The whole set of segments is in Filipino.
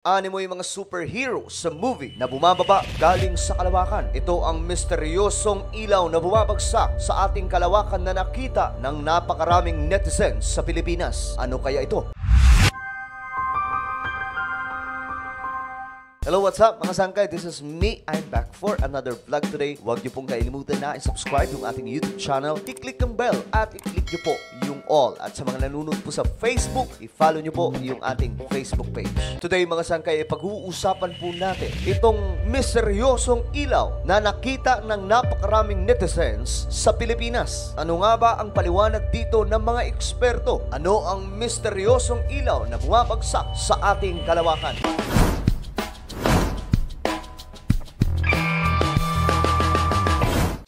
Animo yung mga superhero sa movie na bumababa galing sa kalawakan. Ito ang misteryosong ilaw na bumabagsak sa ating kalawakan na nakita ng napakaraming netizens sa Pilipinas. Ano kaya ito? Hello, what's up mga sangkay? This is me. I'm back for another vlog today. Huwag niyo pong kailimutan na i-subscribe yung ating YouTube channel. I-click ang bell at i-click niyo po yung all. At sa mga nanonood po sa Facebook, i-follow niyo po yung ating Facebook page. Today mga sangkay, pag-uusapan po natin itong misteryosong ilaw na nakita ng napakaraming netizens sa Pilipinas. Ano nga ba ang paliwanag dito ng mga eksperto? Ano ang misteryosong ilaw na bumabagsak sa ating kalawakan?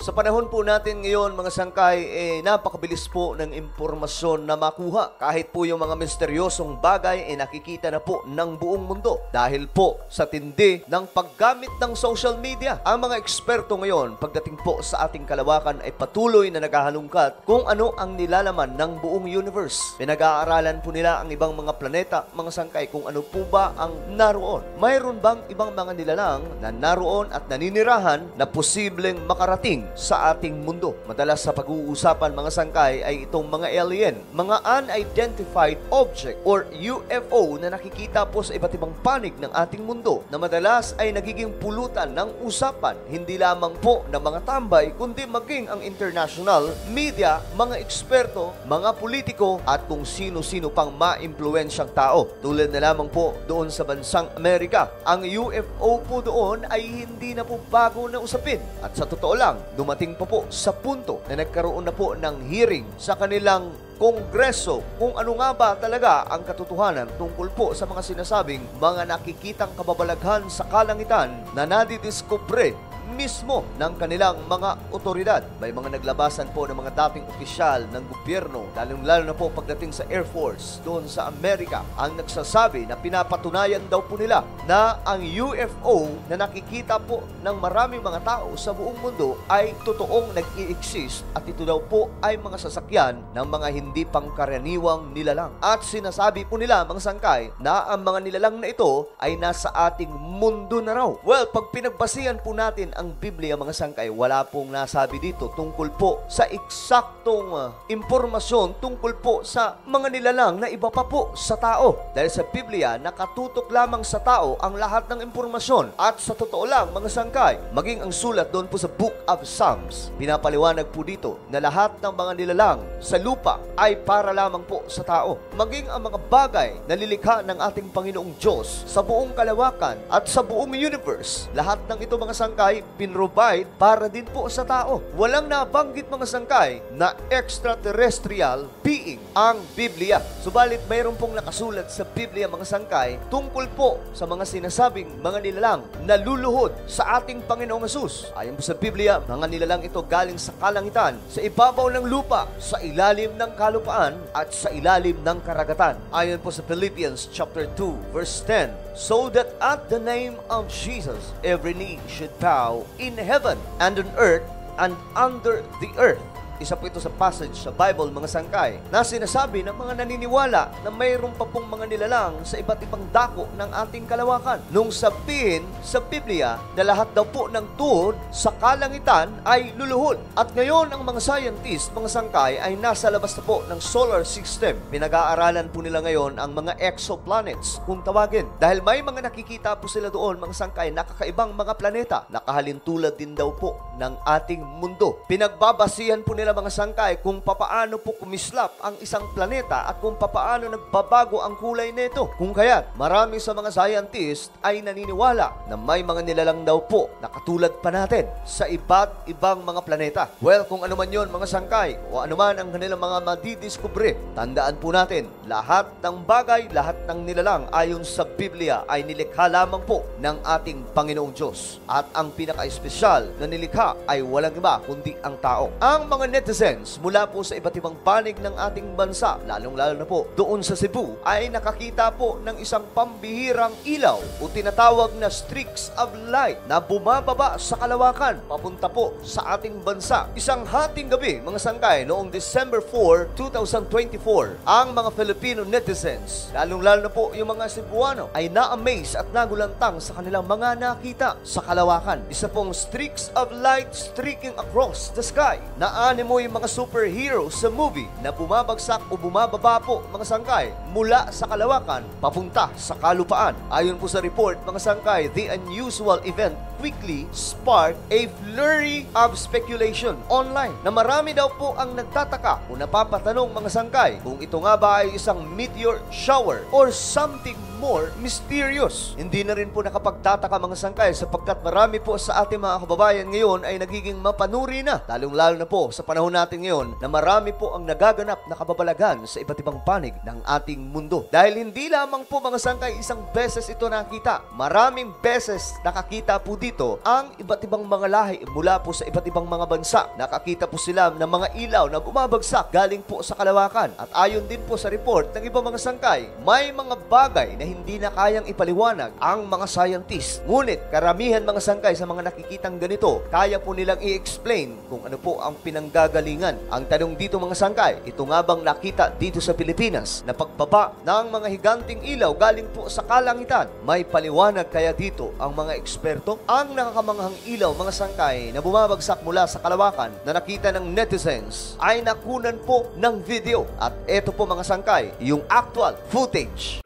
Sa panahon po natin ngayon, mga sangkay, napakabilis po ng impormasyon na makuha. Kahit po yung mga misteryosong bagay, nakikita na po ng buong mundo. Dahil po sa tindi ng paggamit ng social media. Ang mga eksperto ngayon, pagdating po sa ating kalawakan, ay patuloy na naghahalungkat kung ano ang nilalaman ng buong universe. Pinag-aaralan po nila ang ibang mga planeta, mga sangkay, kung ano po ba ang naroon. Mayroon bang ibang mga nilalang na naroon at naninirahan na posibleng makarating sa ating mundo? Madalas sa pag-uusapan mga sangkay ay itong mga alien, mga unidentified object or UFO na nakikita po sa iba't ibang panig ng ating mundo na madalas ay nagiging pulutan ng usapan, hindi lamang po ng mga tambay kundi maging ang international media, mga eksperto, mga politiko at kung sino-sino pang ma-impluwensyang tao. Tulad na lamang po doon sa bansang Amerika. Ang UFO po doon ay hindi na po bago na usapin at sa totoo lang, dumating pa po sa punto na nagkaroon na po ng hearing sa kanilang Kongreso kung ano nga ba talaga ang katotohanan tungkol po sa mga sinasabing mga nakikitang kababalaghan sa kalangitan na nadidiskubre mismo ng kanilang mga otoridad. May mga naglabasan po ng mga dating opisyal ng gobyerno, lalong-lalo na po pagdating sa Air Force doon sa Amerika, ang nagsasabi na pinapatunayan daw po nila na ang UFO na nakikita po ng maraming mga tao sa buong mundo ay totoong nag-i-exist at ito daw po ay mga sasakyan ng mga hindi pangkaraniwang nilalang. At sinasabi po nila mga sangkay na ang mga nilalang na ito ay nasa ating mundo na raw. Well, pag pinagbasihan po natin ang Biblia mga sangkay, wala pong nasabi dito tungkol po sa eksaktong impormasyon tungkol po sa mga nilalang na iba pa po sa tao. Dahil sa Biblia, nakatutok lamang sa tao ang lahat ng impormasyon. At sa totoo lang mga sangkay, maging ang sulat doon po sa Book of Psalms, pinapaliwanag po dito na lahat ng mga nilalang sa lupa ay para lamang po sa tao. Maging ang mga bagay na lilikha ng ating Panginoong Diyos sa buong kalawakan at sa buong universe, lahat ng ito mga sangkay pinrovide para din po sa tao. Walang nabanggit mga sangkay na extraterrestrial being ang Biblia. Subalit mayroon pong nakasulat sa Biblia mga sangkay tungkol po sa mga sinasabing mga nilalang na luluhod sa ating Panginoong Hesus. Ayon po sa Biblia, mga nilalang ito galing sa kalangitan, sa ibabaw ng lupa, sa ilalim ng kalupaan at sa ilalim ng karagatan. Ayon po sa Philippians chapter 2 verse 10, so that at the name of Jesus every knee should bow in heaven and on earth and under the earth. Isa po ito sa passage sa Bible, mga sangkay, na sinasabi ng mga naniniwala na mayroon pa pong mga nilalang sa iba't ibang dako ng ating kalawakan. Nung sabihin sa Biblia na lahat daw po ng tuhod sa kalangitan ay luluhod. At ngayon, ang mga scientists, mga sangkay, ay nasa labas na po ng solar system. Pinag-aaralan po nila ngayon ang mga exoplanets, kung tawagin. Dahil may mga nakikita po sila doon, mga sangkay, nakakaibang mga planeta. Nakahalintulad din daw po ng ating mundo. Pinagbabasihan po nila mga sangkay kung papaano po kumislap ang isang planeta at kung papaano nagbabago ang kulay nito. Kung kaya't marami sa mga scientist ay naniniwala na may mga nilalang daw po na katulad pa natin sa iba't ibang mga planeta. Well, kung ano man yun mga sangkay o ano man ang kanilang mga madidiskubre, tandaan po natin, lahat ng bagay, lahat ng nilalang ayon sa Biblia ay nilikha lamang po ng ating Panginoong Diyos. At ang pinaka-espesyal na nilikha ay walang iba kundi ang tao. Ang mga netizens mula po sa iba't ibang panig ng ating bansa, lalong-lalo na po doon sa Cebu, ay nakakita po ng isang pambihirang ilaw o tinatawag na streaks of light na bumababa sa kalawakan papunta po sa ating bansa. Isang hating gabi, mga sangkay, noong December 4, 2024, ang mga Filipino netizens, lalong-lalo na po yung mga Cebuano, ay na-amaze at nagulantang sa kanilang mga nakita sa kalawakan. Isa pong streaks of light streaking across the sky na animoy mga superheroes sa movie na bumabagsak o bumababa po, mga sangkay, mula sa kalawakan papunta sa kalupaan. Ayon po sa report, mga sangkay, the unusual event quickly sparked a flurry of speculation online na marami daw po ang nagtataka o napapatanong, mga sangkay, kung ito nga ba ay isang meteor shower or something more mysterious. Hindi na rin po nakapagtataka, mga sangkay, sapagkat marami po sa ating mga kababayan ngayon ay nagiging mapanuri na, lalong-lalo na po sa panahon natin ngayon na marami po ang nagaganap na kababalagan sa iba't ibang panig ng ating mundo. Dahil hindi lamang po, mga sangkay, isang beses ito nakita, maraming beses nakakita po dito ang iba't ibang mga lahi mula po sa iba't ibang mga bansa. Nakakita po sila ng mga ilaw na bumabagsak galing po sa kalawakan. At ayon din po sa report ng ibang mga sangkay, may mga bagay na hindi na kayang ipaliwanag ang mga scientists. Ngunit karamihan, mga sangkay, sa mga nakikitang ganito, kaya po nilang i-explain kung ano po ang pinanggagalingan. Ang tanong dito, mga sangkay, ito nga bang nakita dito sa Pilipinas na pagbaba ng mga higanting ilaw galing po sa kalangitan? May paliwanag kaya dito ang mga eksperto? Ang nakakamanghang ilaw, mga sangkay, na bumabagsak mula sa kalawakan na nakita ng netizens ay nakunan po ng video. At eto po, mga sangkay, yung actual footage.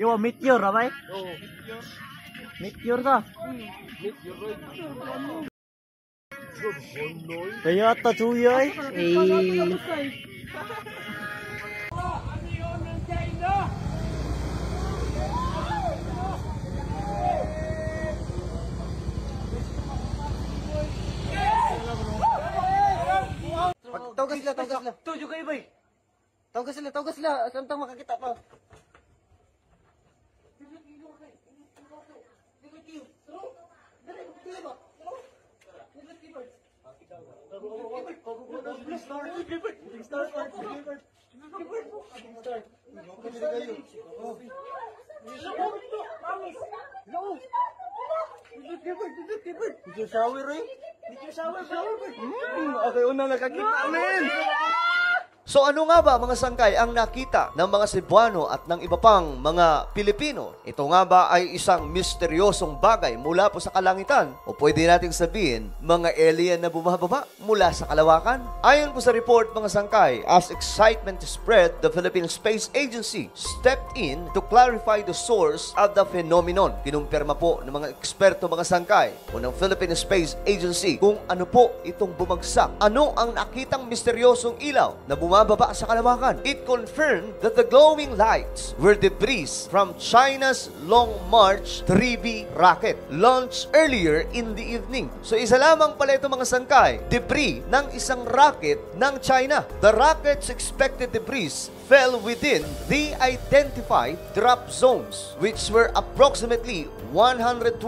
Yo, meteor, abay? Oo, meteor ta. Kaya ata chuya eh. Tawag sila. Tuyo kayo, bay. Tawag sila. Samtang makakita pa. Okay, unang nakakita amin. So ano nga ba, mga sangkay, ang nakita ng mga Cebuano at ng iba pang mga Pilipino? Ito nga ba ay isang misteryosong bagay mula po sa kalangitan? O pwede nating sabihin, mga alien na bumababa mula sa kalawakan? Ayon po sa report, mga sangkay, as excitement spread, the Philippine Space Agency stepped in to clarify the source of the phenomenon. Kinumpirma po ng mga eksperto, mga sangkay, o ng Philippine Space Agency kung ano po itong bumagsak. Ano ang nakitang misteryosong ilaw na bumababa sa kalawakan? It confirmed that the glowing lights were debris from China's Long March 3B rocket launched earlier in the evening. So isa lamang pala ito, mga sangkay, debris ng isang rocket ng China. The rocket's expected debris fell within the identified drop zones, which were approximately 112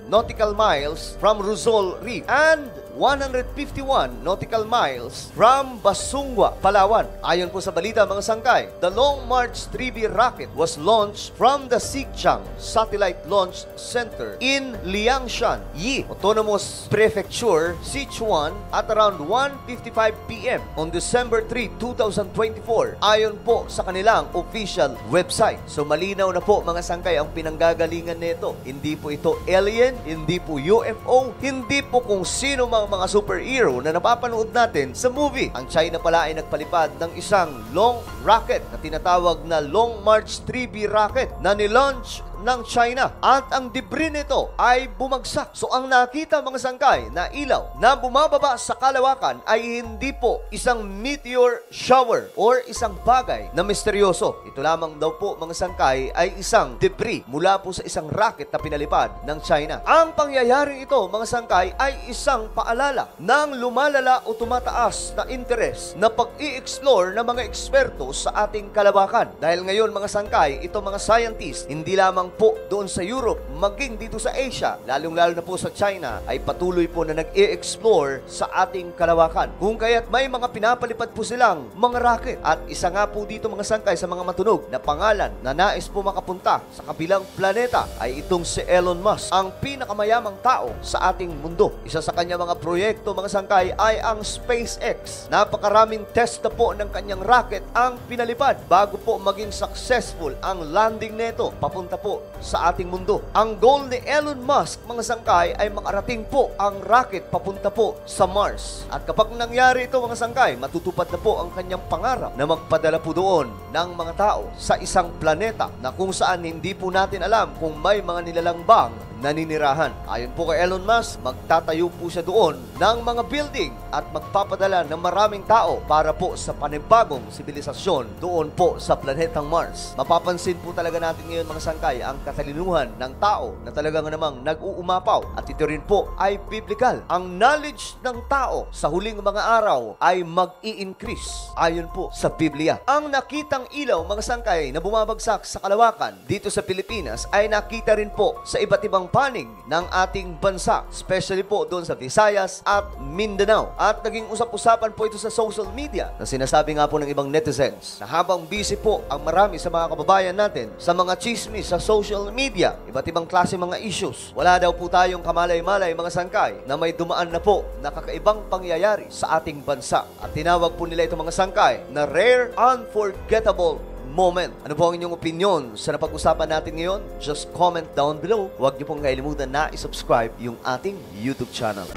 nautical miles from Rizal Reef and 151 nautical miles from Basungwa, Palawan. Ayon po sa balita, mga sangkay, the Long March 3B rocket was launched from the Xichang Satellite Launch Center in Liangshan, Yi Autonomous Prefecture, Sichuan at around 1:55 p.m. on December 3, 2024. Ayon po sa kanilang official website. So malinaw na po, mga sangkay, ang pinanggagalingan nito. Hindi po ito alien, hindi po UFO, hindi po kung sino mga superhero na napapanood natin sa movie. Ang China pala ay nagpalipad ng isang long rocket na tinatawag na Long March 3B rocket na nilaunch ng China at ang debris nito ay bumagsak. So ang nakita, mga sangkay, na ilaw na bumababa sa kalawakan ay hindi po isang meteor shower or isang bagay na misteryoso. Ito lamang daw po, mga sangkay, ay isang debris mula po sa isang rocket na pinalipad ng China. Ang pangyayaring ito, mga sangkay, ay isang paalala ng lumalala o tumataas na interes na pag-i-explore ng mga eksperto sa ating kalawakan. Dahil ngayon, mga sangkay, ito mga scientists, hindi lamang po doon sa Europe, maging dito sa Asia, lalong-lalo na po sa China, ay patuloy po na nag-i-explore sa ating kalawakan. Kung kaya't may mga pinapalipad po silang mga rocket. At isa nga po dito mga sangkay sa mga matunog na pangalan na nais po makapunta sa kabilang planeta ay itong si Elon Musk, ang pinakamayamang tao sa ating mundo. Isa sa kanya mga proyekto mga sangkay ay ang SpaceX. Napakaraming test na po ng kanyang rocket ang pinalipad bago po maging successful ang landing neto papunta po sa ating mundo. Ang goal ni Elon Musk mga sangkay ay makarating po ang rocket papunta po sa Mars. At kapag nangyari ito mga sangkay, matutupad na po ang kanyang pangarap na magpadala po doon ng mga tao sa isang planeta na kung saan hindi po natin alam kung may mga nilalang bang naninirahan. Ayon po kay Elon Musk, magtatayo po siya doon ng mga building at magpapadala ng maraming tao para po sa panibagong sibilisasyon doon po sa planetang Mars. Mapapansin po talaga natin ngayon mga sangkay ang katalinuhan ng tao na talagang namang nag-uumapaw at ito rin po ay biblical. Ang knowledge ng tao sa huling mga araw ay mag-i-increase ayon po sa Biblia. Ang nakitang ilaw mga sangkay na bumabagsak sa kalawakan dito sa Pilipinas ay nakita rin po sa iba't ibang panig ng ating bansa, especially po doon sa Visayas at Mindanao. At naging usap-usapan po ito sa social media na sinasabi nga po ng ibang netizens na habang busy po ang marami sa mga kababayan natin sa mga chismis sa social media, iba't ibang klase mga issues, wala daw po tayong kamalay-malay mga sangkay na may dumaan na po na kakaibang pangyayari sa ating bansa. At tinawag po nila itong mga sangkay na rare, unforgettable moment. Ano po ang inyong opinion sa napag-usapan natin ngayon? Just comment down below. Huwag niyo pong kailimutan na i-subscribe yung ating YouTube channel.